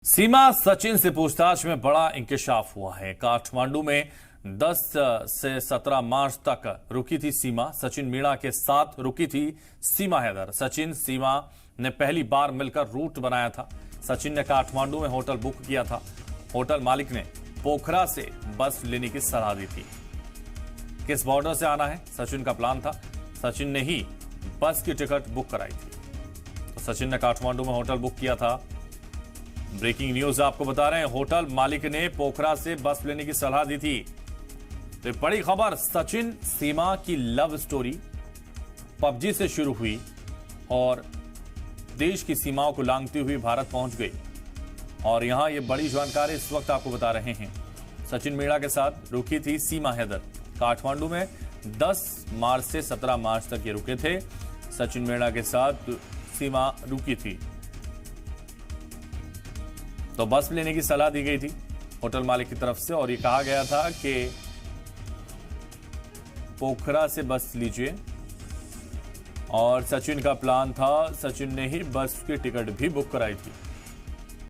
सीमा सचिन से पूछताछ में बड़ा इंकशाफ हुआ है। काठमांडू में 10 से 17 मार्च तक रुकी थी सीमा। सचिन मीणा के साथ रुकी थी सीमा हैदर। सचिन सीमा ने पहली बार मिलकर रूट बनाया था। सचिन ने काठमांडू में होटल बुक किया था। होटल मालिक ने पोखरा से बस लेने की सलाह दी थी। किस बॉर्डर से आना है सचिन का प्लान था। सचिन ने ही बस की टिकट बुक कराई थी। तो सचिन ने काठमांडू में होटल बुक किया था। ब्रेकिंग न्यूज आपको बता रहे हैं, होटल मालिक ने पोखरा से बस लेने की सलाह दी थी। तो बड़ी खबर, सचिन सीमा की लव स्टोरी पबजी से शुरू हुई और देश की सीमाओं को लांघती हुई भारत पहुंच गई। और यहां ये बड़ी जानकारी इस वक्त आपको बता रहे हैं। सचिन मीणा के साथ रुकी थी सीमा हैदर। काठमांडू में 10 मार्च से 17 मार्च तक ये रुके थे। सचिन मीणा के साथ सीमा रुकी थी। तो बस लेने की सलाह दी गई थी होटल मालिक की तरफ से और ये कहा गया था कि पोखरा से बस लीजिए। और सचिन का प्लान था, सचिन ने ही बस की टिकट भी बुक कराई थी।